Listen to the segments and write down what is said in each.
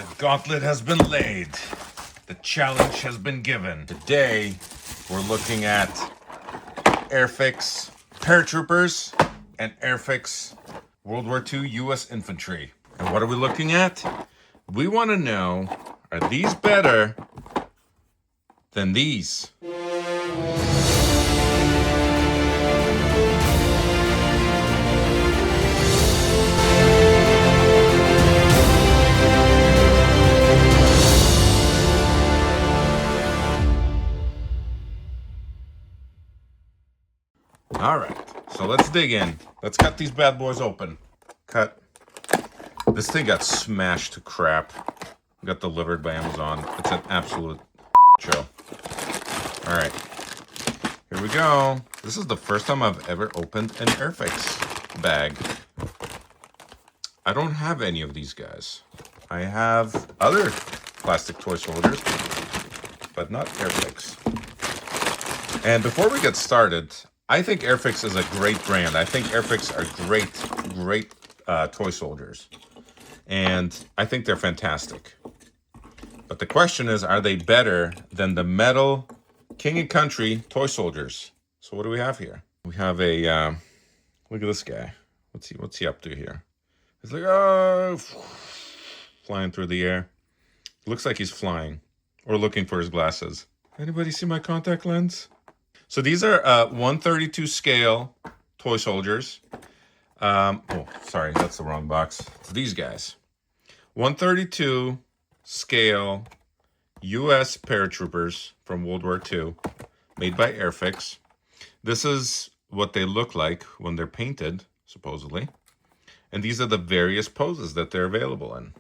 The gauntlet has been laid. The challenge has been given. Today, we're looking at Airfix paratroopers and Airfix World War II U.S. infantry. And what are we looking at? We want to know, are these better than these? All right, so let's dig in. Let's cut these bad boys open. Cut. This thing got smashed to crap. Got delivered by Amazon. It's an absolute show. All right, here we go. This is the first time I've ever opened an Airfix bag. I don't have any of these guys. I have other plastic toy soldiers, but not Airfix. And before we get started, I think Airfix is a great brand. I think Airfix are great toy soldiers. And I think they're fantastic. But the question is, are they better than the metal King and Country toy soldiers? So what do we have here? We have a, look at this guy. What's he up to here? He's like, oh, flying through the air. Looks like he's flying or looking for his glasses. Anybody see my contact lens? So these are 132 scale toy soldiers. Oh, sorry, that's the wrong box. It's these guys. 132 scale U.S. paratroopers from World War II, made by Airfix. This is what they look like when they're painted, supposedly. And these are the various poses that they're available in.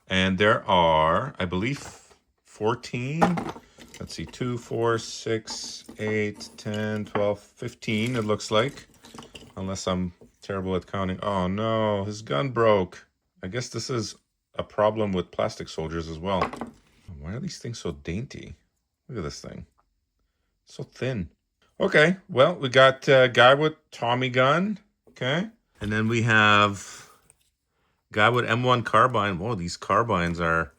And there are, I believe, 14... Let's see, 2, 4, 6, 8, 10, 12, 15, it looks like. Unless I'm terrible at counting. Oh no, his gun broke. I guess this is a problem with plastic soldiers as well. Why are these things so dainty? Look at this thing. So thin. Okay, well, we got a guy with Tommy gun. Okay. And then we have guy with M1 carbine. Whoa, these carbines are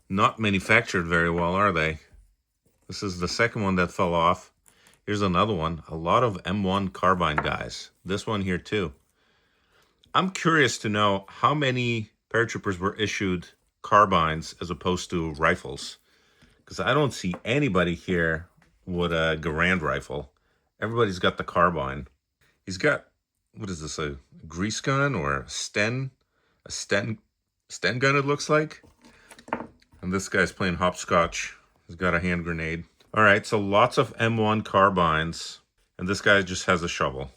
not manufactured very well, are they? This is the second one that fell off. Here's another one. A lot of M1 carbine guys. This one here too. I'm curious to know how many paratroopers were issued carbines as opposed to rifles. Because I don't see anybody here with a Garand rifle. Everybody's got the carbine. He's got, what is this, a grease gun or a Sten? A Sten gun it looks like. And this guy's playing hopscotch. He's got a hand grenade. All right, so lots of M1 carbines. And this guy just has a shovel.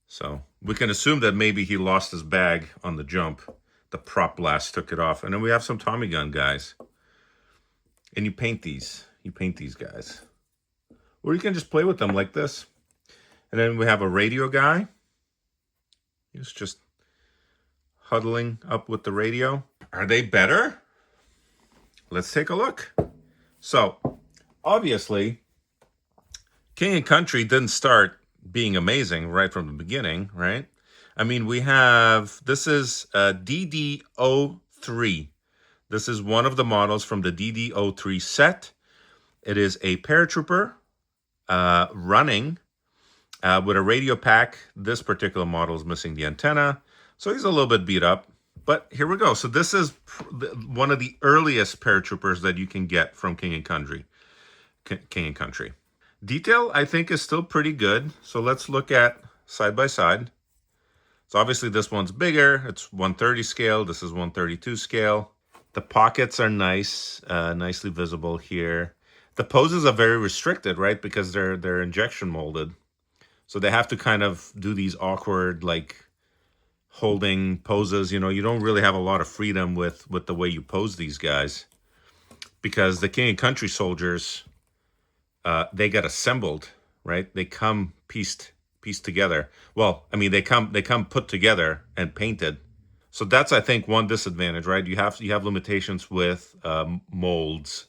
So we can assume that maybe he lost his bag on the jump. The prop blast took it off. And then we have some Tommy gun guys. And you paint these. You paint these guys. Or you can just play with them like this. And then we have a radio guy. He's just huddling up with the radio. Are they better? Let's take a look. So, obviously, King and Country didn't start being amazing right from the beginning, right? I mean, we have, this is DD03. This is one of the models from the DD03 set. It is a paratrooper running with a radio pack. This particular model is missing the antenna, so he's a little bit beat up. But here we go. So this is one of the earliest paratroopers that you can get from King and Country. King and Country. Detail, I think, is still pretty good. So let's look at side by side. So obviously this one's bigger. It's 130 scale. This is 132 scale. The pockets are nice, nicely visible here. The poses are very restricted, right? Because they're injection molded. So they have to kind of do these awkward, like, holding poses. You know, you don't really have a lot of freedom with the way you pose these guys, because the King and Country soldiers, they got assembled, right? They come pieced together. Well, I mean, they come put together and painted. So that's, I think, one disadvantage, right? You have limitations with molds.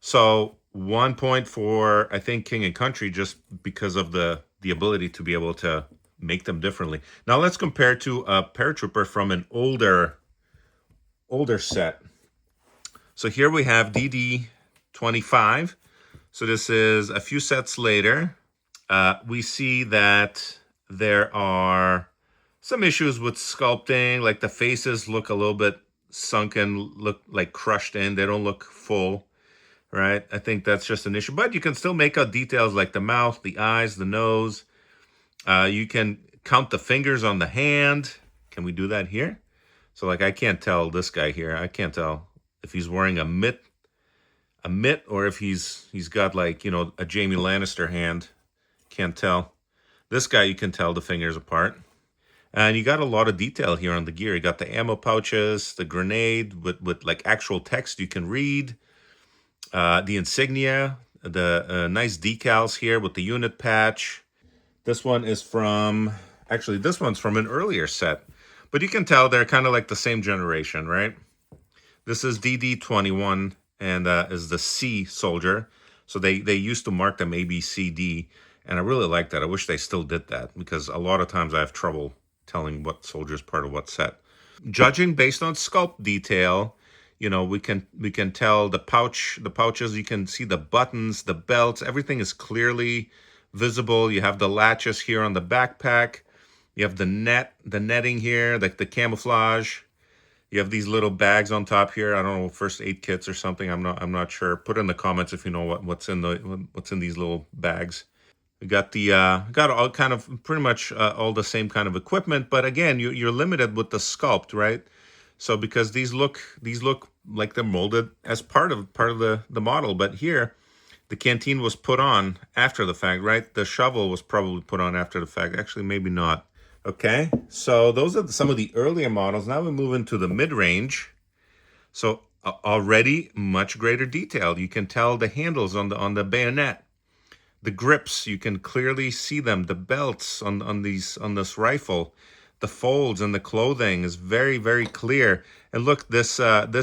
So 1 point for, I think, King and Country, just because of the ability to be able to make them differently. Now let's compare to a paratrooper from an older older set. So here we have DD25. So this is a few sets later. We see that there are some issues with sculpting, like the faces look a little bit sunken, look like crushed in. They don't look full, right? I think that's just an issue. But you can still make out details like the mouth, the eyes, the nose. You can count the fingers on the hand. Can we do that here? So like I can't tell this guy here. I can't tell if he's wearing a mitt or if he's got like, you know, a Jaime Lannister hand. Can't tell. This guy, you can tell the fingers apart. And you got a lot of detail here on the gear. You got the ammo pouches, the grenade with like actual text you can read, the insignia, the nice decals here with the unit patch. This one is from, actually this one's from an earlier set, but you can tell they're kind of like the same generation, right? This is DD21 and is the C soldier. So they used to mark them A, B, C, D. And I really like that. I wish they still did that because a lot of times I have trouble telling what soldier is part of what set. Judging based on sculpt detail, you know, we can tell the pouches, you can see the buttons, the belts, everything is clearly visible. You have the latches here on the backpack. You have the netting here, like the camouflage. You have these little bags on top here. I don't know, first aid kits or something. I'm not sure. Put in the comments if you know what's in these little bags. We got the got all kind of pretty much all the same kind of equipment, but again, you're limited with the sculpt, right? So because these look like they're molded as part of the model, but here the canteen was put on after the fact, right? The shovel was probably put on after the fact. Actually, maybe not. Okay, so those are some of the earlier models. Now we move into the mid-range. So already much greater detail. You can tell the handles on the bayonet. The grips, you can clearly see them. The belts on this rifle, the folds and the clothing is very, very clear. And look, this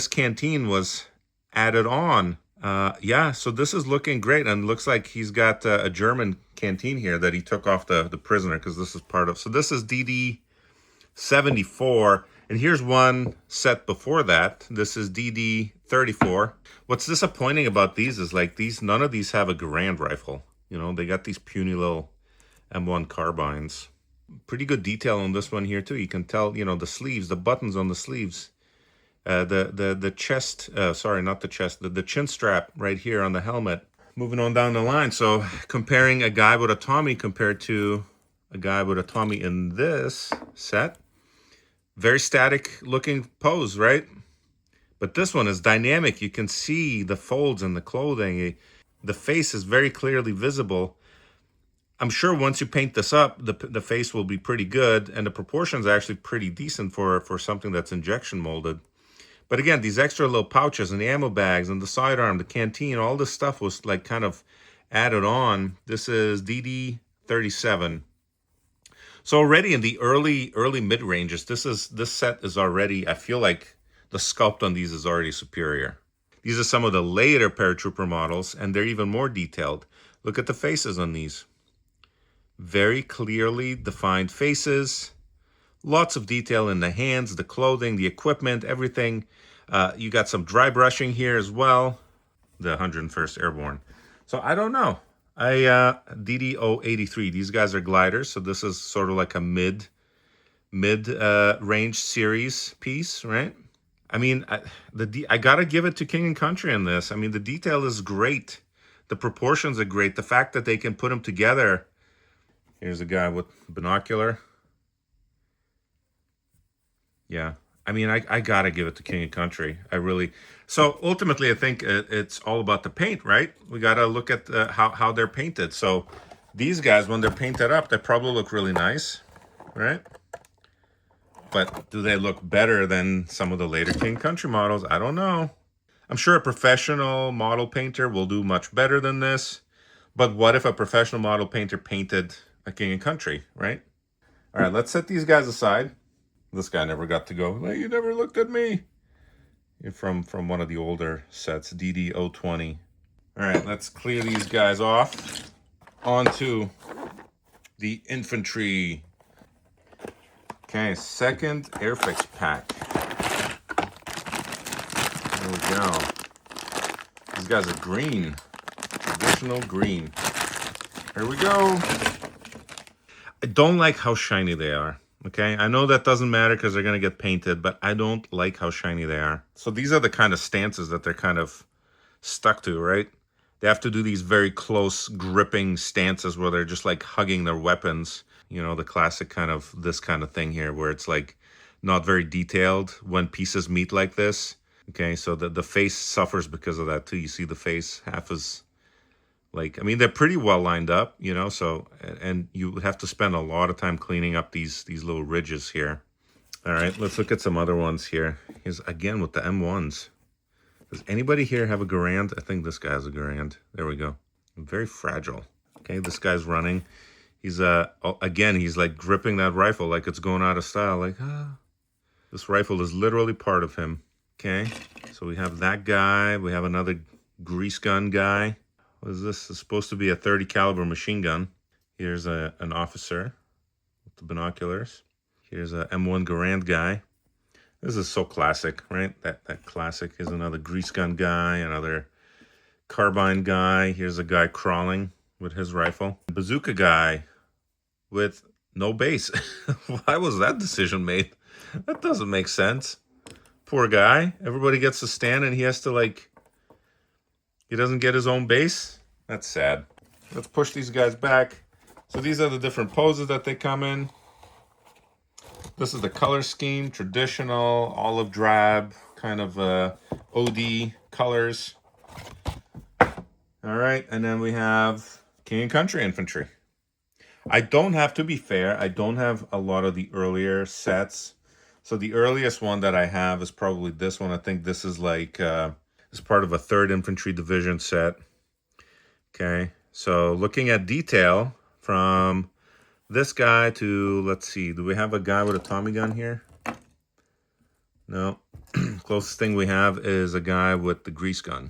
canteen was added on. Yeah, so this is looking great, and looks like he's got a German canteen here that he took off the prisoner because this is part of. So this is DD74, and here's one set before that. This is DD34. What's disappointing about these is like none of these have a Garand rifle. You know, they got these puny little M1 carbines. Pretty good detail on this one here too. You can tell, you know, the sleeves, the buttons on the sleeves, the chest. Sorry, not the chest. The chin strap right here on the helmet. Moving on down the line. So comparing a guy with a Tommy compared to a guy with a Tommy in this set, very static looking pose, right? But this one is dynamic. You can see the folds in the clothing. The face is very clearly visible. I'm sure once you paint this up, the face will be pretty good, and the proportions are actually pretty decent for something that's injection molded. But again, these extra little pouches and the ammo bags and the sidearm, the canteen, all this stuff was like kind of added on. This is DD37. So already in the early mid ranges, this set is already, I feel like the sculpt on these is already superior. These are some of the later paratrooper models, and they're even more detailed. Look at the faces on these. Very clearly defined faces. Lots of detail in the hands, the clothing, the equipment, everything. You got some dry brushing here as well. The 101st Airborne. So I don't know. DD083. These guys are gliders, so this is sort of like a mid range series piece, right? I mean, I gotta give it to King and Country in this. I mean, the detail is great. The proportions are great. The fact that they can put them together. Here's a guy with binocular. Yeah. I mean, I gotta give it to King and Country. I really. So ultimately, I think it's all about the paint, right? We gotta look at how they're painted. So these guys, when they're painted up, they probably look really nice, right? But do they look better than some of the later King Country models? I don't know. I'm sure a professional model painter will do much better than this. But what if a professional model painter painted a King and Country, right? All right, let's set these guys aside. This guy never got to go. Hey, you never looked at me. You're from one of the older sets, DD020. All right, let's clear these guys off. Onto the infantry. Okay, second Airfix pack. There we go. These guys are green. Traditional green. Here we go. I don't like how shiny they are. Okay, I know that doesn't matter because they're going to get painted, but I don't like how shiny they are. So these are the kind of stances that they're kind of stuck to, right? They have to do these very close gripping stances where they're just like hugging their weapons. You know, the classic kind of this kind of thing here where it's like not very detailed when pieces meet like this. Okay, so the face suffers because of that too. You see the face half as like, I mean, they're pretty well lined up, you know, so, and you have to spend a lot of time cleaning up these little ridges here. All right, let's look at some other ones here. Here's again with the M1s. Does anybody here have a Garand? I think this guy has a Garand. There we go. Very fragile. Okay, this guy's running. He's, again, he's like gripping that rifle like it's going out of style. Like, this rifle is literally part of him. Okay, so we have that guy. We have another grease gun guy. What is this? It's supposed to be a 30 caliber machine gun. Here's an officer with the binoculars. Here's a M1 Garand guy. This is so classic, right? That classic. Here's another grease gun guy, another carbine guy. Here's a guy crawling with his rifle. Bazooka guy with no base. Why was that decision made? That doesn't make sense. Poor guy. Everybody gets to stand and he has to like, he doesn't get his own base. That's sad. Let's push these guys back. So these are the different poses that they come in. This is the color scheme, traditional, olive drab, kind of OD colors. All right, and then we have King and Country infantry. I don't have, to be fair, I don't have a lot of the earlier sets. So the earliest one that I have is probably this one. I think this is like, it's part of a 3rd Infantry Division set. Okay, so looking at detail from this guy to, let's see, do we have a guy with a Tommy gun here? No. Closest thing we have is a guy with the grease gun.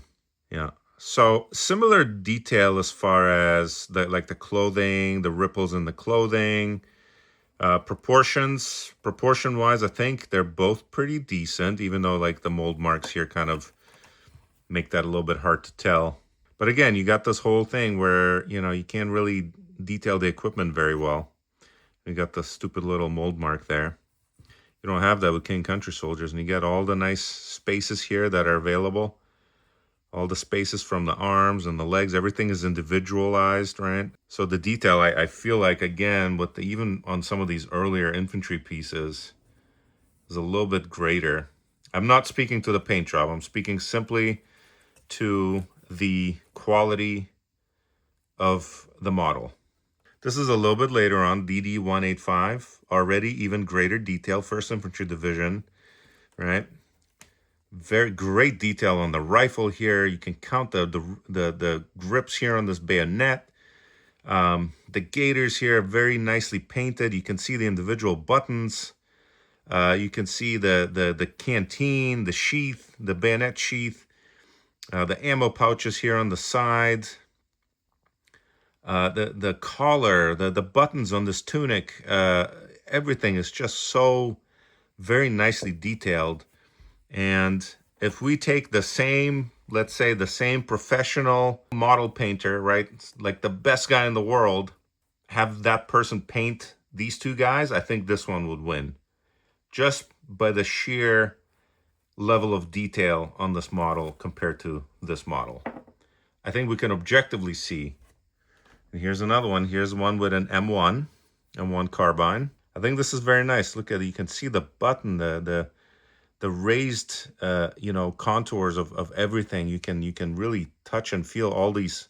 Yeah. So similar detail as far as the clothing, the ripples in the clothing, proportion wise, I think they're both pretty decent, even though like the mold marks here kind of make that a little bit hard to tell. But again, you got this whole thing where, you know, you can't really detail the equipment very well. You got the stupid little mold mark there. You don't have that with King Country soldiers, and you get all the nice spaces here that are available. All the spaces from the arms and the legs, everything is individualized, right? So the detail, I feel like, again, with even on some of these earlier infantry pieces, is a little bit greater. I'm not speaking to the paint job. I'm speaking simply to the quality of the model. This is a little bit later on, DD 185, already even greater detail, 1st Infantry Division, right? Very great detail on the rifle here. You can count the grips here on this bayonet. The gaiters here are very nicely painted. You can see the individual buttons. You can see the canteen, the sheath, the bayonet sheath, the ammo pouches here on the side. The collar, the buttons on this tunic, everything is just so very nicely detailed. And if we take the same, let's say the same professional model painter, right, like the best guy in the world, have that person paint these two guys, I think this one would win. Just by the sheer level of detail on this model compared to this model. I think we can objectively see. And here's another one. Here's one with an M1 carbine. I think this is very nice. Look at it. You can see the button, the raised, you know, contours of everything. You can really touch and feel all these.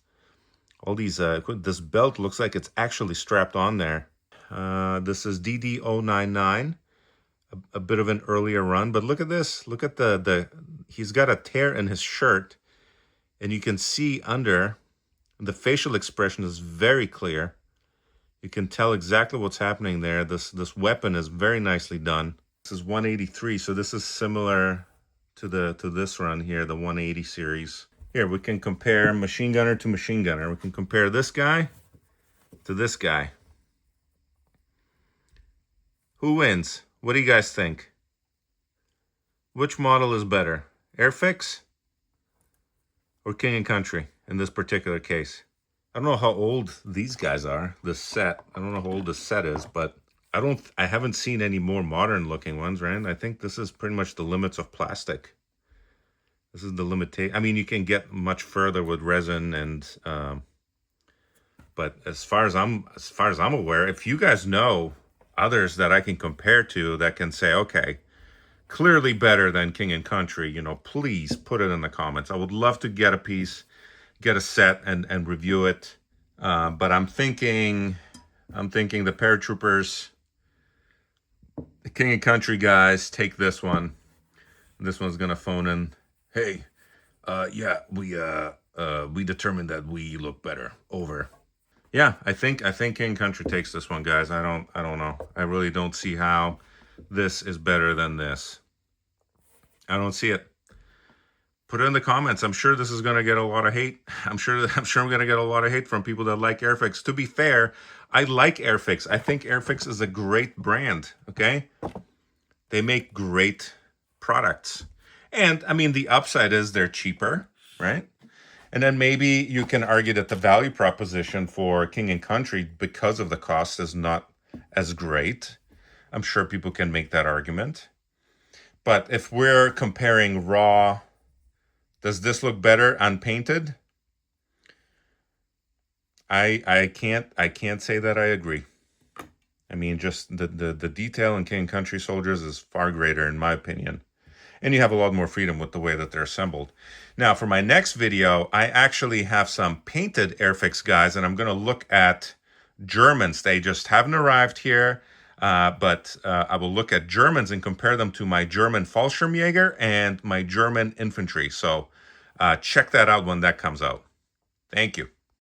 This belt looks like it's actually strapped on there. This is DD 099, a bit of an earlier run. But look at this. Look at he's got a tear in his shirt, and you can see under. The facial expression is very clear. You can tell exactly what's happening there. This weapon is very nicely done. This is 183, so this is similar to this run here, the 180 series. Here we can compare machine gunner to machine gunner. We can compare this guy to this guy. Who wins? What do you guys think? Which model is better? Airfix or King and Country in this particular case? I don't know how old these guys are, this set. I don't know how old this set is, but I haven't seen any more modern looking ones, right? I think this is pretty much the limits of plastic. This is the limitation. I mean, you can get much further with resin and but as far as I'm aware, if you guys know others that I can compare to that can say, okay, clearly better than King and Country, you know, please put it in the comments. I would love to get a piece, get a set and review it. But I'm thinking the paratroopers, the King and Country guys, take this one. This one's gonna phone in. Hey, yeah, we determined that we look better. Over. Yeah, I think King and Country takes this one, guys. I don't know. I really don't see how this is better than this. I don't see it. Put it in the comments. I'm sure this is going to get a lot of hate. I'm sure I'm going to get a lot of hate from people that like Airfix. To be fair, I like Airfix. I think Airfix is a great brand, okay? They make great products. And, I mean, the upside is they're cheaper, right? And then maybe you can argue that the value proposition for King and Country, because of the cost, is not as great. I'm sure people can make that argument. But if we're comparing raw, does this look better unpainted? I can't say that I agree. I mean, just the detail in King and Country soldiers is far greater in my opinion. And you have a lot more freedom with the way that they're assembled. Now, for my next video, I actually have some painted Airfix guys, and I'm going to look at Germans. They just haven't arrived here, but I will look at Germans and compare them to my German Fallschirmjäger and my German infantry. So check that out when that comes out. Thank you.